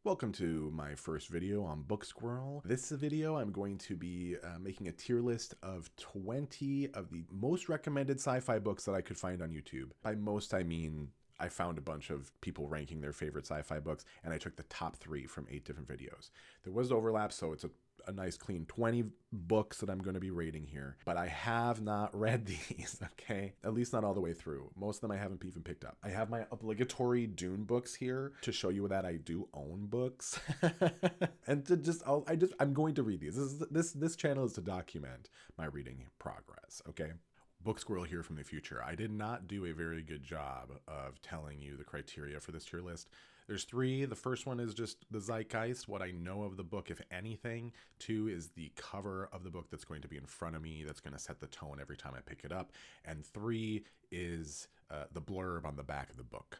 Welcome to my first video on Book Squirrel. This video I'm going to be making a tier list of 20 of the most recommended sci-fi books that I could find on YouTube. By most I mean I found a bunch of people ranking their favorite sci-fi books and I took the top 3 from 8 different videos. There was overlap, so it's a nice clean 20 books that I'm going to be rating here, but I have not read these, okay? At least not all the way through. Most of them I haven't even picked up. I have my obligatory Dune books here to show you that I do own books. And to I'm going to read these. This channel is to document my reading progress, okay? Book Squirrel here from the future. I did not do a very good job of telling you the criteria for this tier list. There's 3. The first one is just the zeitgeist, what I know of the book, if anything. 2 is the cover of the book that's going to be in front of me, that's going to set the tone every time I pick it up. And 3 is the blurb on the back of the book.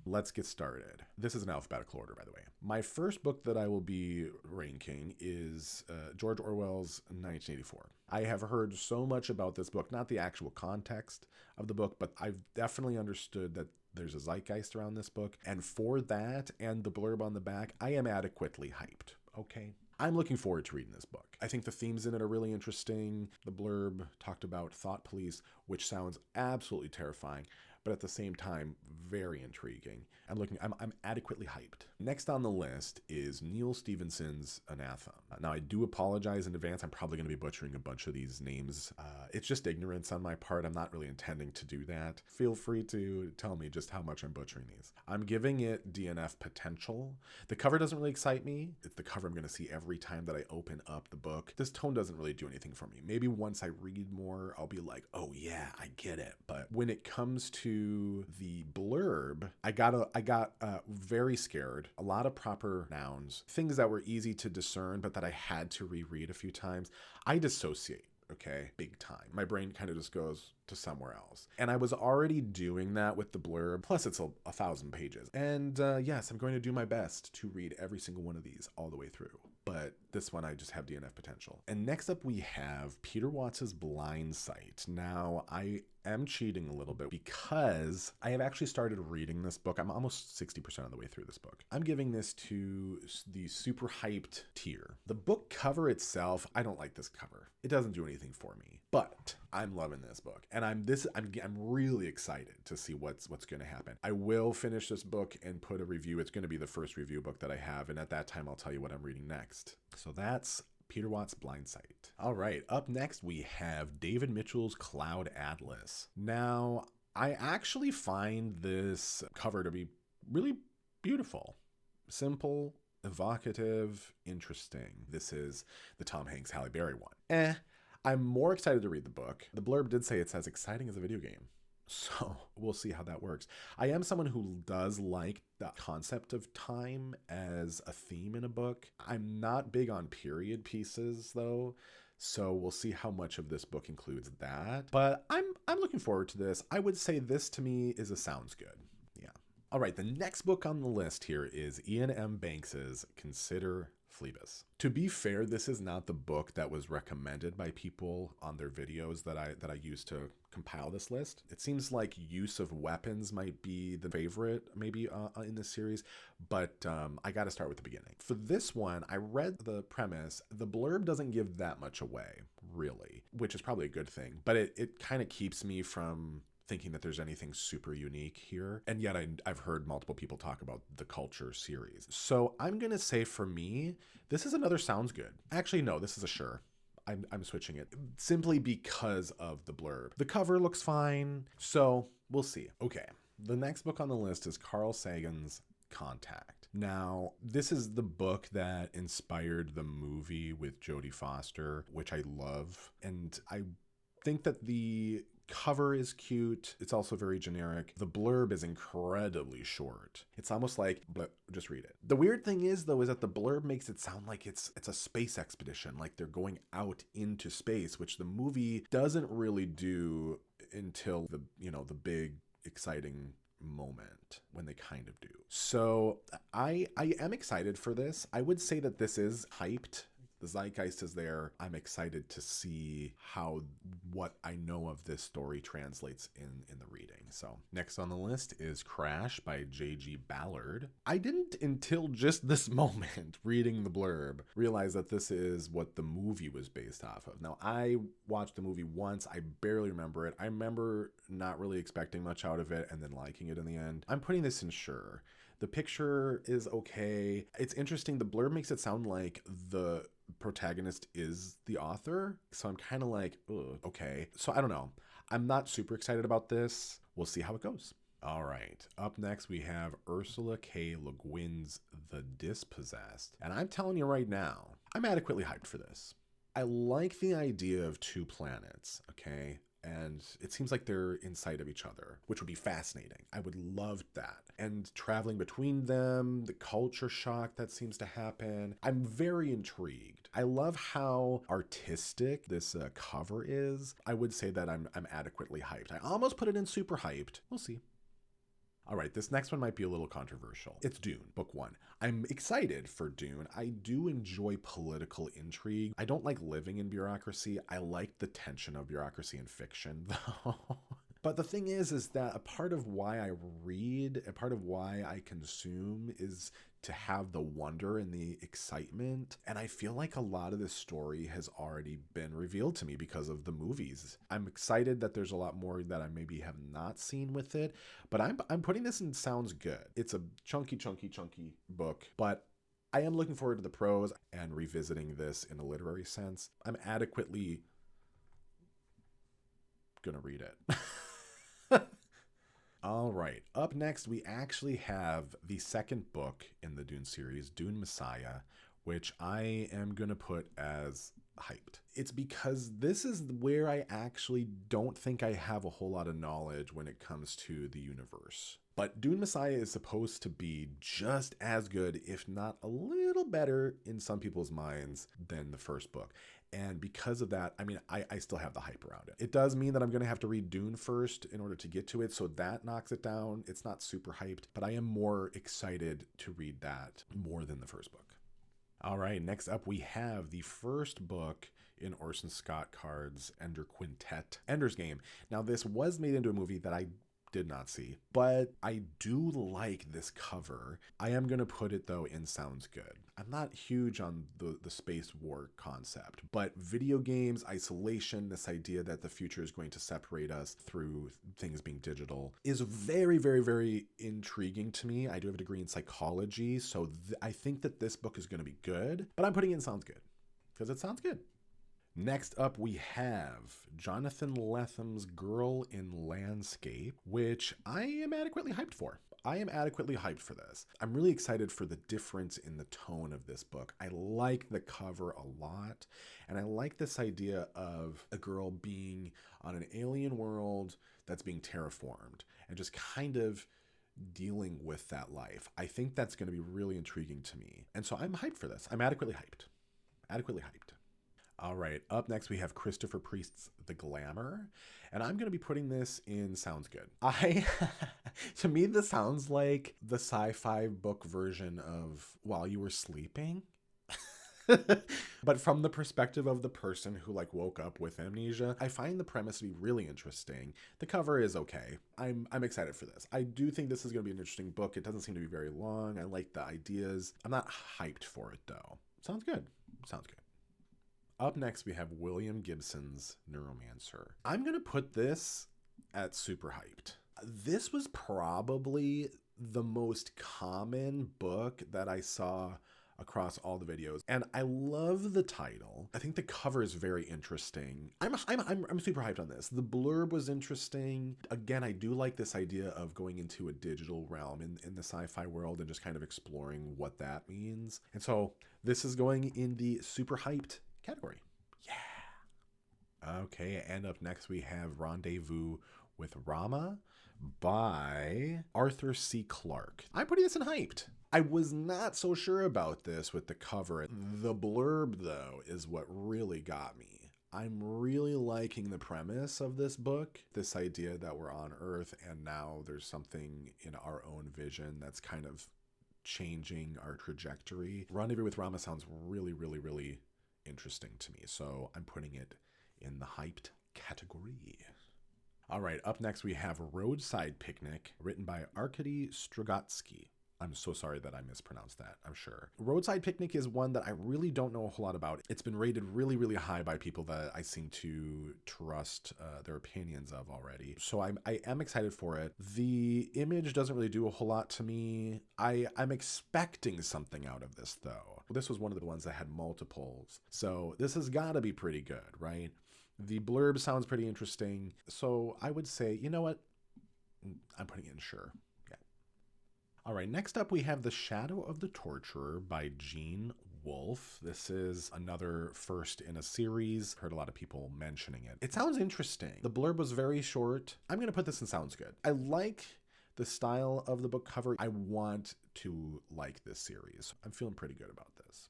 Let's get started. This is an alphabetical order, by the way. My first book that I will be ranking is George Orwell's 1984. I have heard so much about this book, not the actual context of the book, but I've definitely understood that there's a zeitgeist around this book. And for that and the blurb on the back, I am adequately hyped, okay? I'm looking forward to reading this book. I think the themes in it are really interesting. The blurb talked about thought police, which sounds absolutely terrifying, but at the same time, very intriguing. I'm adequately hyped. Next on the list is Neal Stephenson's Anathem. Now, I do apologize in advance. I'm probably going to be butchering a bunch of these names. It's just ignorance on my part. I'm not really intending to do that. Feel free to tell me just how much I'm butchering these. I'm giving it DNF potential. The cover doesn't really excite me. It's the cover I'm going to see every time that I open up the book. This tone doesn't really do anything for me. Maybe once I read more, I'll be like, oh yeah, I get it. But when it comes to the blurb, I got very scared. A lot of proper nouns, things that were easy to discern, but that I had to reread a few times. I dissociate, okay, big time. My brain kind of just goes to somewhere else. And I was already doing that with the blurb, plus it's 1,000 pages. And yes, I'm going to do my best to read every single one of these all the way through. But this one I just have DNF potential. And next up we have Peter Watts's Blindsight. Now, I am cheating a little bit because I have actually started reading this book. I'm almost 60% of the way through this book. I'm giving this to the super hyped tier. The book cover itself, I don't like this cover. It doesn't do anything for me, but I'm loving this book. And I'm really excited to see what's going to happen. I will finish this book and put a review. It's going to be the first review book that I have. And at that time, I'll tell you what I'm reading next. So that's Peter Watts' Blindsight. All right, up next we have David Mitchell's Cloud Atlas. Now, I actually find this cover to be really beautiful, simple, evocative, interesting. This is the Tom Hanks Halle Berry one. I'm more excited to read the book. The blurb did say it's as exciting as a video game. So we'll see how that works. I am someone who does like the concept of time as a theme in a book. I'm not big on period pieces though. So we'll see how much of this book includes that. But I'm looking forward to this. I would say this to me is a sounds good. Yeah. All right, the next book on the list here is Ian M. Banks's Consider Phlebas. To be fair, this is not the book that was recommended by people on their videos that I used to compile this list. It seems like use of weapons might be the favorite maybe in this series, but I got to start with the beginning. For this one, I read the premise. The blurb doesn't give that much away, really, which is probably a good thing, but it kind of keeps me from thinking that there's anything super unique here. And yet I've heard multiple people talk about the Culture series. So I'm going to say for me, this is another sounds good. Actually, no, this is a sure. I'm switching it simply because of the blurb. The cover looks fine, so we'll see. Okay, the next book on the list is Carl Sagan's Contact. Now, this is the book that inspired the movie with Jodie Foster, which I love. And I think that the cover is cute. It's also very generic. The blurb is incredibly short. It's almost like, just read it. The weird thing is, though, is that the blurb makes it sound like it's a space expedition, like they're going out into space, which the movie doesn't really do until the big, exciting moment when they kind of do. So I am excited for this. I would say that this is hyped. The zeitgeist is there. I'm excited to see how what I know of this story translates in the reading. So next on the list is Crash by J.G. Ballard. I didn't, until just this moment, reading the blurb, realize that this is what the movie was based off of. Now, I watched the movie once. I barely remember it. I remember not really expecting much out of it and then liking it in the end. I'm putting this in sure. The picture is okay. It's interesting. The blurb makes it sound like the protagonist is the author. So I'm kind of like, ugh, okay. So I don't know. I'm not super excited about this. We'll see how it goes. All right. Up next, we have Ursula K. Le Guin's The Dispossessed. And I'm telling you right now, I'm adequately hyped for this. I like the idea of two planets, okay? And it seems like they're inside of each other, which would be fascinating. I would love that. And traveling between them, the culture shock that seems to happen. I'm very intrigued. I love how artistic this cover is. I would say that I'm adequately hyped. I almost put it in super hyped. We'll see. All right, this next one might be a little controversial. It's Dune, book 1. I'm excited for Dune. I do enjoy political intrigue. I don't like living in bureaucracy. I like the tension of bureaucracy in fiction, though. But the thing is that a part of why I read, a part of why I consume is to have the wonder and the excitement. And I feel like a lot of this story has already been revealed to me because of the movies. I'm excited that there's a lot more that I maybe have not seen with it, but I'm putting this in sounds good. It's a chunky book, but I am looking forward to the prose and revisiting this in a literary sense. I'm adequately gonna read it. All right, up next, we actually have the second book in the Dune series, Dune Messiah, which I am going to put as hyped. It's because this is where I actually don't think I have a whole lot of knowledge when it comes to the universe. But Dune Messiah is supposed to be just as good, if not a little better in some people's minds than the first book. And because of that, I mean, I still have the hype around it. It does mean that I'm going to have to read Dune first in order to get to it, so that knocks it down. It's not super hyped, but I am more excited to read that more than the first book. All right, next up we have the first book in Orson Scott Card's Ender Quintet, Ender's Game. Now, this was made into a movie that I did not see, but I do like this cover. I am going to put it, though, in sounds good. I'm not huge on the space war concept, but video games, isolation, this idea that the future is going to separate us through things being digital is very, very, very intriguing to me. I do have a degree in psychology, so I think that this book is going to be good, but I'm putting in sounds good because it sounds good. Next up, we have Jonathan Lethem's Girl in Landscape, which I am adequately hyped for. I am adequately hyped for this. I'm really excited for the difference in the tone of this book. I like the cover a lot, and I like this idea of a girl being on an alien world that's being terraformed and just kind of dealing with that life. I think that's going to be really intriguing to me. And so I'm hyped for this. I'm adequately hyped. Adequately hyped. All right, up next we have Christopher Priest's The Glamour, and I'm going to be putting this in sounds good. To me, this sounds like the sci-fi book version of While You Were Sleeping, but from the perspective of the person who woke up with amnesia. I find the premise to be really interesting. The cover is okay. I'm excited for this. I do think this is going to be an interesting book. It doesn't seem to be very long. I like the ideas. I'm not hyped for it, though. Sounds good. Sounds good. Up next, we have William Gibson's Neuromancer. I'm going to put this at super hyped. This was probably the most common book that I saw across all the videos, and I love the title. I think the cover is very interesting. I'm super hyped on this. The blurb was interesting. Again, I do like this idea of going into a digital realm in the sci-fi world and just kind of exploring what that means. And so this is going in the super hyped category. Yeah. Okay, and up next we have Rendezvous with Rama by Arthur C. Clarke. I'm putting this in hyped. I was not so sure about this with the cover. The blurb, though, is what really got me. I'm really liking the premise of this book, this idea that we're on Earth and now there's something in our own vision that's kind of changing our trajectory. Rendezvous with Rama sounds really, really, really interesting to me. So I'm putting it in the hyped category. All right, up next we have Roadside Picnic, written by Arkady Strugatsky. I'm so sorry that I mispronounced that, I'm sure. Roadside Picnic is one that I really don't know a whole lot about. It's been rated really, really high by people that I seem to trust their opinions of already. So I am excited for it. The image doesn't really do a whole lot to me. I'm expecting something out of this, though. This was one of the ones that had multiples. So this has got to be pretty good, right? The blurb sounds pretty interesting. So I would say, you know what? I'm putting it in sure. All right, next up we have The Shadow of the Torturer by Gene Wolfe. This is another first in a series. Heard a lot of people mentioning it. It sounds interesting. The blurb was very short. I'm going to put this in sounds good. I like the style of the book cover. I want to like this series. I'm feeling pretty good about this.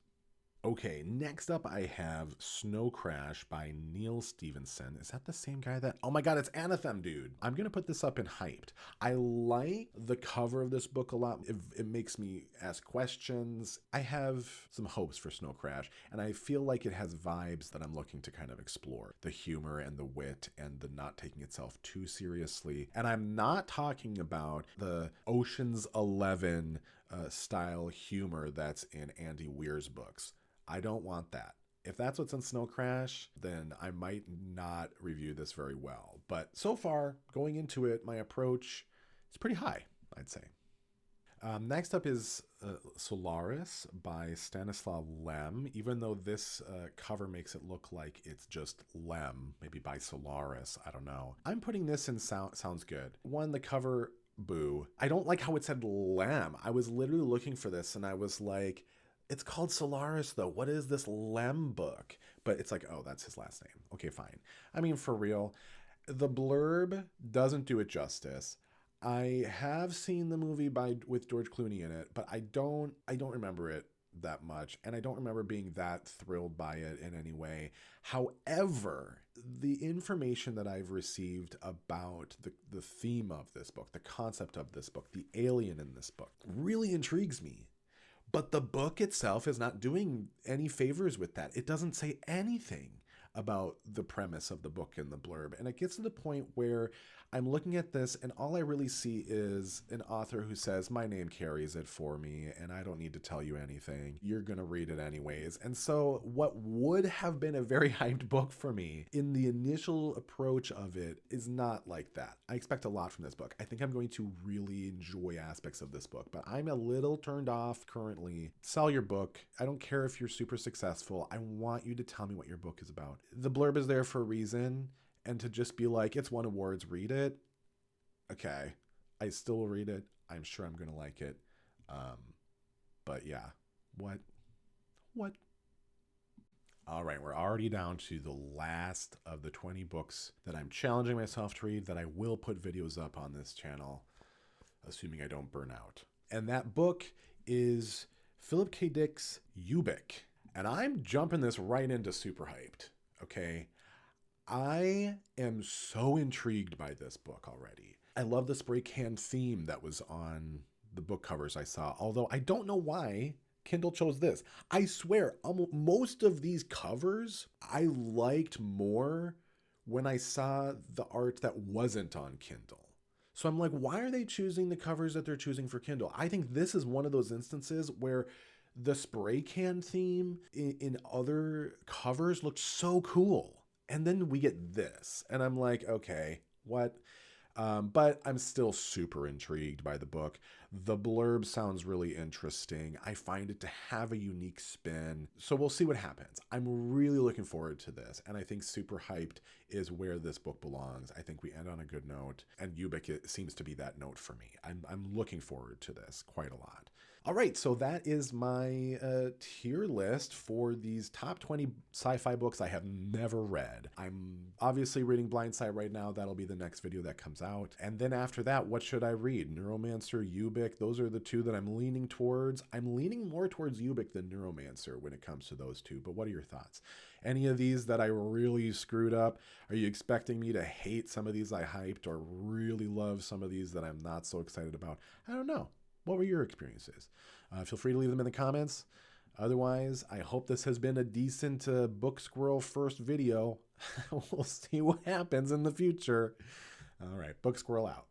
Okay, next up I have Snow Crash by Neil Stevenson. Is that the same guy that... Oh my god, it's Anathem, dude. I'm going to put this up in hyped. I like the cover of this book a lot. It makes me ask questions. I have some hopes for Snow Crash, and I feel like it has vibes that I'm looking to kind of explore. The humor and the wit and the not taking itself too seriously. And I'm not talking about the Ocean's 11 style humor that's in Andy Weir's books. I don't want that. If that's what's in Snow Crash, then I might not review this very well. But so far, going into it, my approach is pretty high, I'd say. Next up is Solaris by Stanislav Lem. Even though this cover makes it look like it's just Lem, maybe by Solaris, I don't know. I'm putting this in sounds good. One, the cover, boo. I don't like how it said Lem. I was literally looking for this and I was like, it's called Solaris, though. What is this Lem book? But it's like, oh, that's his last name. Okay, fine. I mean, for real, the blurb doesn't do it justice. I have seen the movie with George Clooney in it, but I don't remember it that much, and I don't remember being that thrilled by it in any way. However, the information that I've received about the theme of this book, the concept of this book, the alien in this book, really intrigues me. But the book itself is not doing any favors with that. It doesn't say anything about the premise of the book in the blurb. And it gets to the point where I'm looking at this and all I really see is an author who says, my name carries it for me and I don't need to tell you anything. You're going to read it anyways. And so what would have been a very hyped book for me in the initial approach of it is not like that. I expect a lot from this book. I think I'm going to really enjoy aspects of this book, but I'm a little turned off currently. Sell your book. I don't care if you're super successful. I want you to tell me what your book is about. The blurb is there for a reason. And to just be like, it's won awards, read it. Okay, I still will read it. I'm sure I'm going to like it. But yeah, what? All right, we're already down to the last of the 20 books that I'm challenging myself to read that I will put videos up on this channel, assuming I don't burn out. And that book is Philip K. Dick's Ubik. And I'm jumping this right into super hyped, okay? I am so intrigued by this book already. I love the spray can theme that was on the book covers I saw, although I don't know why Kindle chose this. I swear, most of these covers I liked more when I saw the art that wasn't on Kindle. So I'm like, why are they choosing the covers that they're choosing for Kindle? I think this is one of those instances where the spray can theme in other covers looked so cool. And then we get this, and I'm like, okay, what? But I'm still super intrigued by the book. The blurb sounds really interesting. I find it to have a unique spin. So we'll see what happens. I'm really looking forward to this. And I think super hyped is where this book belongs. I think we end on a good note. And Ubik seems to be that note for me. I'm looking forward to this quite a lot. All right, so that is my tier list for these top 20 sci-fi books I have never read. I'm obviously reading Blindsight right now. That'll be the next video that comes out. And then after that, what should I read? Neuromancer, Ubik, those are the two that I'm leaning towards. I'm leaning more towards Ubik than Neuromancer when it comes to those two, but what are your thoughts? Any of these that I really screwed up? Are you expecting me to hate some of these I hyped or really love some of these that I'm not so excited about? I don't know. What were your experiences? Feel free to leave them in the comments. Otherwise, I hope this has been a decent Book Squirrel first video. We'll see what happens in the future. All right, Book Squirrel out.